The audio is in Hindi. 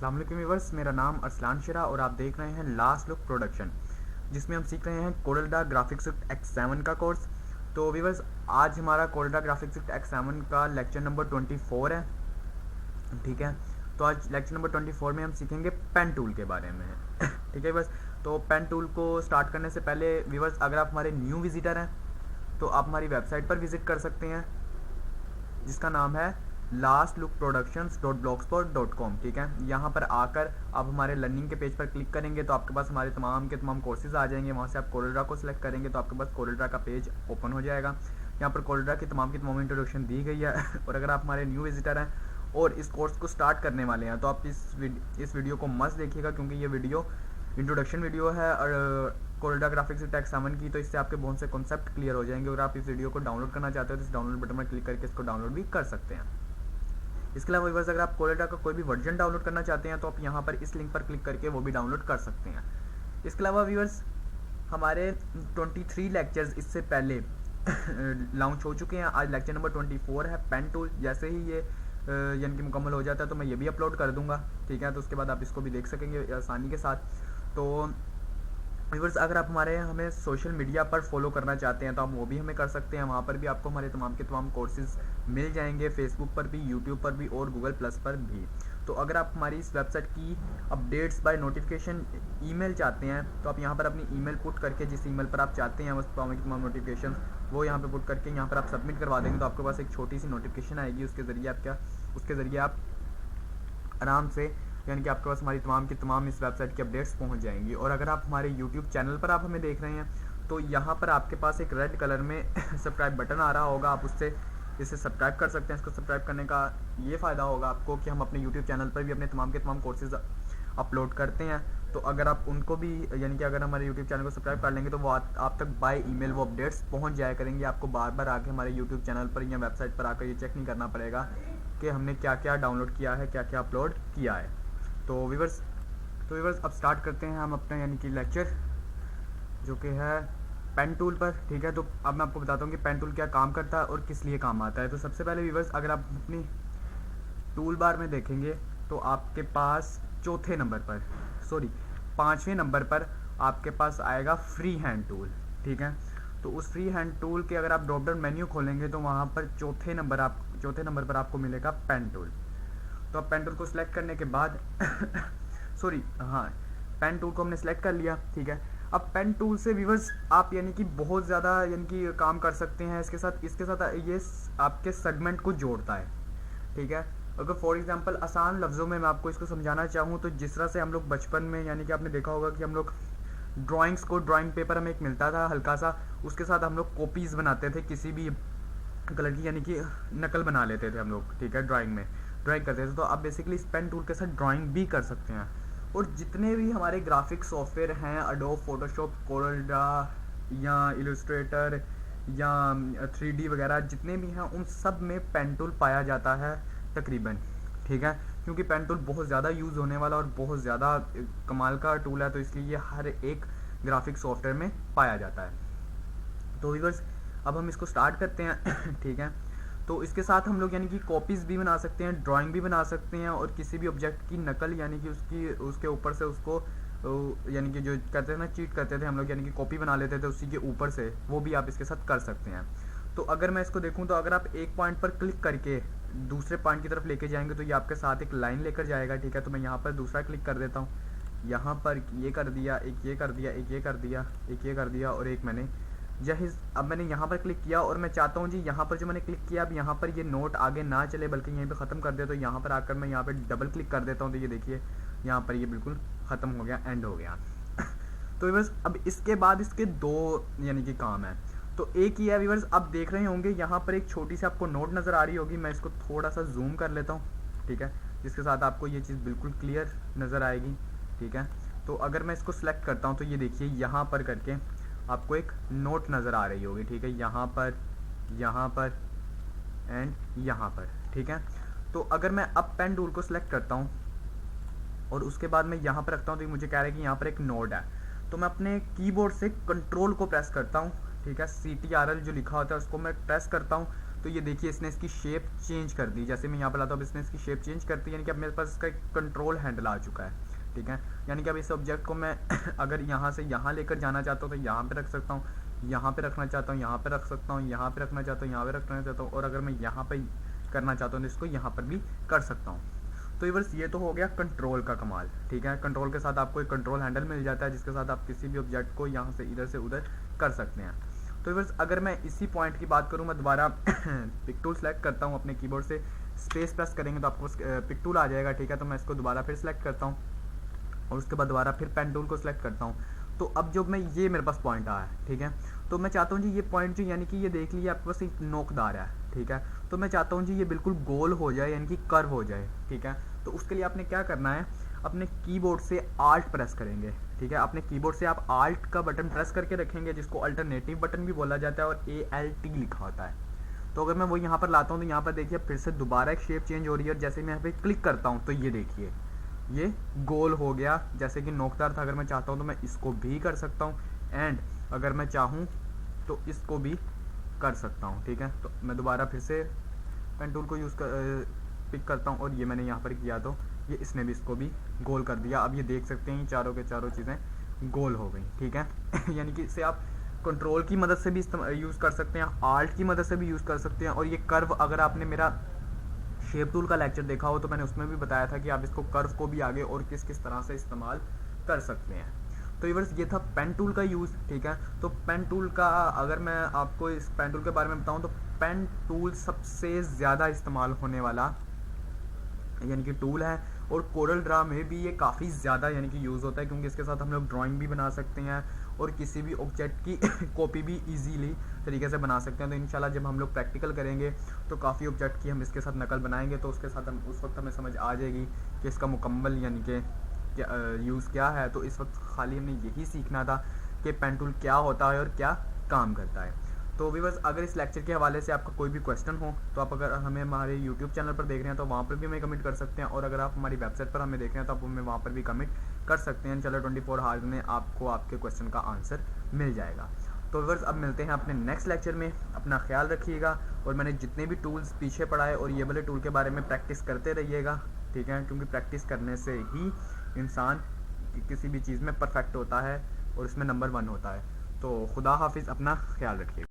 अस्सलाम वालेकुम व्यूअर्स, मेरा नाम अरसलान शिरा और आप देख रहे हैं लास्ट लुक प्रोडक्शन, जिसमें हम सीख रहे हैं कोरलड्रा ग्राफिक्स X7 का कोर्स। तो व्यूअर्स, आज हमारा कोरलड्रा ग्राफिक्स X7 का लेक्चर नंबर 24 है। ठीक है, तो आज लेक्चर नंबर 24 में हम सीखेंगे पेन टूल के बारे में। ठीक है व्यूअर्स, तो पेन टूल को स्टार्ट करने से पहले व्यूअर्स, अगर आप हमारे न्यू विजिटर हैं तो आप हमारी वेबसाइट पर विजिट कर सकते हैं, जिसका नाम है lastlookproductions.blogspot.com। ठीक है, यहाँ पर आकर आप हमारे लर्निंग के पेज पर क्लिक करेंगे तो आपके पास हमारे तमाम के तमाम कोर्सेज आ जाएंगे। वहाँ से आप कोरलड्रा को सिलेक्ट करेंगे तो आपके पास कोरलड्रा का पेज ओपन हो जाएगा। यहाँ पर कोरलड्रा की तमाम इंट्रोडक्शन दी गई है। और अगर आप हमारे न्यू विजिटर हैं और इस कोर्स को स्टार्ट करने वाले हैं तो आप इस वीडियो को मस्त देखिएगा, क्योंकि ये वीडियो इंट्रोडक्शन वीडियो है और कोरलड्रा ग्राफिक्स X7 की, तो इससे आपके बहुत से कॉन्सेप्ट क्लियर हो जाएंगे। अगर आप इस वीडियो को डाउनलोड करना चाहते हो तो इस डाउनलोड बटन पर क्लिक करके इसको डाउनलोड भी कर सकते हैं। इसके अलावा व्यूअर्स, अगर आप कोरलड्रा का कोई भी वर्जन डाउनलोड करना चाहते हैं तो आप यहाँ पर इस लिंक पर क्लिक करके वो भी डाउनलोड कर सकते हैं। इसके अलावा व्यूअर्स, हमारे 23 लेक्चर्स इससे पहले लॉन्च हो चुके हैं। आज लेक्चर नंबर 24 है पेन टूल। जैसे ही ये यानी कि मुकम्मल हो जाता है तो मैं ये भी अपलोड कर दूंगा। ठीक है, तो उसके बाद आप इसको भी देख सकेंगे आसानी के साथ। तो व्यूअर्स, अगर आप हमें सोशल मीडिया पर फॉलो करना चाहते हैं तो आप वो भी हमें कर सकते हैं। वहाँ पर भी आपको हमारे तमाम के तमाम कोर्सेज मिल जाएंगे, फेसबुक पर भी, यूट्यूब पर भी और गूगल प्लस पर भी। तो अगर आप हमारी इस वेबसाइट की अपडेट्स बाय नोटिफिकेशन ईमेल चाहते हैं तो आप यहाँ पर अपनी ईमेल पुट करके जिस ईमेल पर आप चाहते हैं उस तमाम की तमाम नोटिफिकेशन वो यहाँ पर पुट करके यहाँ पर आप सबमिट करवा देंगे तो आपके पास एक छोटी सी नोटिफिकेशन आएगी। उसके ज़रिए आप आराम से, यानी कि आपके पास हमारी तमाम की तमाम इस वेबसाइट की अपडेट्स पहुंच जाएंगी। और अगर आप हमारे यूट्यूब चैनल पर आप हमें देख रहे हैं तो यहाँ पर आपके पास एक रेड कलर में सब्सक्राइब बटन आ रहा होगा, आप उससे इसे सब्सक्राइब कर सकते हैं। इसको सब्सक्राइब करने का ये फ़ायदा होगा आपको कि हम अपने यूट्यूब चैनल पर भी अपने तमाम के तमाम कोर्सेज अपलोड करते हैं। तो अगर आप उनको भी, यानी कि अगर हमारे यूट्यूब चैनल को सब्सक्राइब कर लेंगे तो वो आप तक बाय ईमेल वो अपडेट्स पहुँच जाया करेंगे। आपको बार बार आके हमारे यूट्यूब चैनल पर या वेबसाइट पर आकर ये चेक नहीं करना पड़ेगा कि हमने क्या क्या डाउनलोड किया है, क्या क्या अपलोड किया है। तो व्यूअर्स, अब स्टार्ट करते हैं हम अपना यानी कि लेक्चर, जो कि है पेन टूल पर। ठीक है, तो अब मैं आपको बताता हूँ कि पेन टूल क्या काम करता है और किस लिए काम आता है। तो सबसे पहले व्यूअर्स, अगर आप अपनी टूल बार में देखेंगे तो आपके पास पाँचवें नंबर पर आपके पास आएगा फ्री हैंड टूल। ठीक है, तो उस फ्री हैंड टूल के अगर आप ड्रॉप डाउन मेन्यू खोलेंगे तो वहाँ पर चौथे नंबर पर आपको मिलेगा पेन टूल। तो अब पेन टूल को सिलेक्ट करने के बाद पेन टूल को हमने सिलेक्ट कर लिया। ठीक है, अब पेन टूल से व्यूअर्स आप यानी कि बहुत ज़्यादा यानी कि काम कर सकते हैं। इसके साथ ये आपके सेगमेंट को जोड़ता है। ठीक है, अगर फॉर एग्जांपल आसान लफ्ज़ों में मैं आपको इसको समझाना चाहूँ तो जिस तरह से हम लोग बचपन में, यानी कि आपने देखा होगा कि हम लोग ड्राइंग पेपर हमें एक मिलता था हल्का सा, उसके साथ हम लोग कॉपीज़ बनाते थे किसी भी कलर की, यानी कि नकल बना लेते थे हम लोग। ठीक है, ड्राइंग करते थे। तो आप बेसिकली इस पेन टूल के साथ ड्राइंग भी कर सकते हैं। और जितने भी हमारे ग्राफिक सॉफ्टवेयर हैं, एडोब फोटोशॉप, कोरलड्रा या इलस्ट्रेटर या 3D वगैरह जितने भी हैं, उन सब में पेन टूल पाया जाता है तकरीबन। ठीक है, क्योंकि पेन टूल बहुत ज़्यादा यूज़ होने वाला और बहुत ज़्यादा कमाल का टूल है, तो इसलिए ये हर एक ग्राफिक सॉफ्टवेयर में पाया जाता है। तो व्यूअर्स, अब हम इसको स्टार्ट करते हैं। ठीक है, तो इसके साथ हम लोग यानी कि कॉपीज़ भी बना सकते हैं, ड्राइंग भी बना सकते हैं और किसी भी ऑब्जेक्ट की नकल, यानी कि उसके ऊपर से उसको यानी कि जो कहते हैं ना, चीट करते थे हम लोग, यानी कि कॉपी बना लेते थे उसी के ऊपर से, वो भी आप इसके साथ कर सकते हैं। तो अगर मैं इसको देखूं तो अगर आप एक पॉइंट पर क्लिक करके दूसरे पॉइंट की तरफ लेके जाएंगे तो ये आपके साथ एक लाइन लेकर जाएगा। ठीक है, तो मैं यहाँ पर दूसरा क्लिक कर देता हूँ, यहाँ पर ये कर दिया, एक ये कर दिया, एक ये कर दिया, एक ये कर दिया और एक मैंने अब मैंने यहाँ पर क्लिक किया और मैं चाहता हूँ जी यहाँ पर जो मैंने क्लिक किया अब यहाँ पर ये नोट आगे ना चले बल्कि यहीं पे ख़त्म कर दे। तो यहाँ पर आकर मैं यहाँ पे डबल क्लिक कर देता हूँ तो ये देखिए यहाँ पर ये बिल्कुल ख़त्म हो गया, एंड हो गया। तो व्यूअर्स, अब इसके बाद इसके दो यानी कि काम है। तो एक ही है व्यूअर्स, आप देख रहे होंगे यहाँ पर एक छोटी सी आपको नोट नज़र आ रही होगी। मैं इसको थोड़ा सा जूम कर लेता हूँ। ठीक है, जिसके साथ आपको ये चीज़ बिल्कुल क्लियर नज़र आएगी। ठीक है, तो अगर मैं इसको सेलेक्ट करता हूँ तो ये देखिए यहाँ पर करके आपको एक नोट नज़र आ रही होगी। ठीक है, यहाँ पर एंड यहाँ पर। ठीक है, तो अगर मैं अब पेन टूल को सिलेक्ट करता हूँ और उसके बाद मैं यहाँ पर रखता हूँ तो मुझे कह रहा है कि यहाँ पर एक नोट है, तो मैं अपने कीबोर्ड से कंट्रोल को प्रेस करता हूँ। ठीक है, CTRL जो लिखा होता है उसको मैं प्रेस करता हूँ तो ये देखिए इसने इसकी शेप चेंज कर दी। जैसे मैं यहाँ पर लाता हूँ, इसने इसकी शेप चेंज कर दी, यानी कि अब मेरे पास इसका एक कंट्रोल हैंडल आ चुका है। ठीक है, यानी कि अब इस ऑब्जेक्ट को मैं अगर यहाँ से यहाँ लेकर जाना चाहता हूँ तो यहाँ पे रख सकता हूँ, यहाँ पे रखना चाहता हूँ यहाँ पे रख सकता हूँ, यहाँ पे रखना चाहता हूँ यहाँ पे रखना चाहता हूँ, और अगर मैं यहाँ पे करना चाहता हूँ तो इसको यहाँ पर भी कर सकता हूँ। तो व्यूअर्स ये तो हो गया कंट्रोल का कमाल। ठीक है, कंट्रोल के साथ आपको एक कंट्रोल हैंडल मिल जाता है जिसके साथ आप किसी भी ऑब्जेक्ट को यहाँ से इधर से उधर कर सकते हैं। तो व्यूअर्स अगर मैं इसी पॉइंट की बात करूँ, मैं दोबारा पिक टूल सेलेक्ट करता हूँ, अपने कीबोर्ड से स्पेस प्रेस करेंगे तो आपको पिक टूल आ जाएगा। ठीक है, तो मैं इसको दोबारा फिर सेलेक्ट करता हूँ और उसके बाद दोबारा फिर पेन टूल को सिलेक्ट करता हूँ। तो अब जो मैं ये मेरे पास पॉइंट आया है, ठीक है, तो मैं चाहता हूँ जी ये पॉइंट जो यानी कि ये देख लीजिए आपके पास एक नोकदार है। ठीक है, तो मैं चाहता हूँ जी ये बिल्कुल गोल हो जाए, यानी कि कर्व हो जाए। ठीक है, तो उसके लिए आपने क्या करना है, अपने कीबोर्ड से आल्ट प्रेस करेंगे। ठीक है, अपने कीबोर्ड से आप आल्ट का बटन प्रेस करके रखेंगे, जिसको अल्टरनेटिव बटन भी बोला जाता है और ALT लिखा होता है। तो अगर मैं वो यहाँ पर लाता हूँ तो यहाँ पर देखिए फिर से दोबारा एक शेप चेंज हो रही है, और जैसे मैं यहाँ पे क्लिक करता हूँ तो ये देखिए ये गोल हो गया, जैसे कि नोकदार था। अगर मैं चाहता हूँ तो मैं इसको भी कर सकता हूँ, एंड अगर मैं चाहूँ तो इसको भी कर सकता हूँ। ठीक है, तो मैं दोबारा फिर से पेन टूल को पिक करता हूँ, और ये मैंने यहाँ पर किया तो ये इसने भी इसको भी गोल कर दिया। अब ये देख सकते हैं चारों के चारों चीज़ें गोल हो गई। ठीक है यानी कि इसे आप कंट्रोल की मदद से भी यूज़ कर सकते हैं, आल्ट की मदद से भी यूज़ कर सकते हैं। और ये कर्व, अगर आपने मेरा शेप टूल का लेक्चर देखा हो तो मैंने उसमें भी बताया था कि आप इसको कर्व को भी आगे और किस किस तरह से इस्तेमाल कर सकते हैं। तो व्यूअर्स ये था पेन टूल का यूज़। ठीक है, तो पेन टूल का अगर मैं आपको इस पेन टूल के बारे में बताऊं तो पेन टूल सबसे ज़्यादा इस्तेमाल होने वाला यानी कि टूल है, और कोरल ड्रा में भी ये काफ़ी ज़्यादा यानी कि यूज़ होता है, क्योंकि इसके साथ हम लोग ड्राइंग भी बना सकते हैं और किसी भी ऑब्जेक्ट की कॉपी भी इजीली तरीके से बना सकते हैं। तो इंशाल्लाह जब हम लोग प्रैक्टिकल करेंगे तो काफ़ी ऑब्जेक्ट की हम इसके साथ नकल बनाएंगे, तो उसके साथ हम उस वक्त हमें समझ आ जाएगी कि इसका मुकम्मल यानी कि यूज़ क्या है। तो इस वक्त खाली हमने यही सीखना था कि पेन टूल क्या होता है और क्या काम करता है। तो व्यूअर्स अगर इस लेक्चर के हवाले से आपका कोई भी क्वेश्चन हो तो आप अगर हमें हमारे यूट्यूब चैनल पर देख रहे हैं तो वहाँ पर भी हमें कमेंट कर सकते हैं, और अगर आप हमारी वेबसाइट पर हमें देख रहे हैं तो आप हमें वहाँ पर भी कमेंट कर सकते हैं। चलो 24 आवर्स में आपको आपके क्वेश्चन का आंसर मिल जाएगा। तो व्यूअर्स अब मिलते हैं अपने नेक्स्ट लेक्चर में, अपना ख्याल रखिएगा, और मैंने जितने भी टूल्स पीछे पढ़ाए और ये वाले टूल के बारे में प्रैक्टिस करते रहिएगा। ठीक है, क्योंकि प्रैक्टिस करने से ही इंसान किसी भी चीज़ में परफेक्ट होता है और उसमें नंबर 1 होता है। तो खुदा हाफिज़, अपना ख्याल रखिएगा।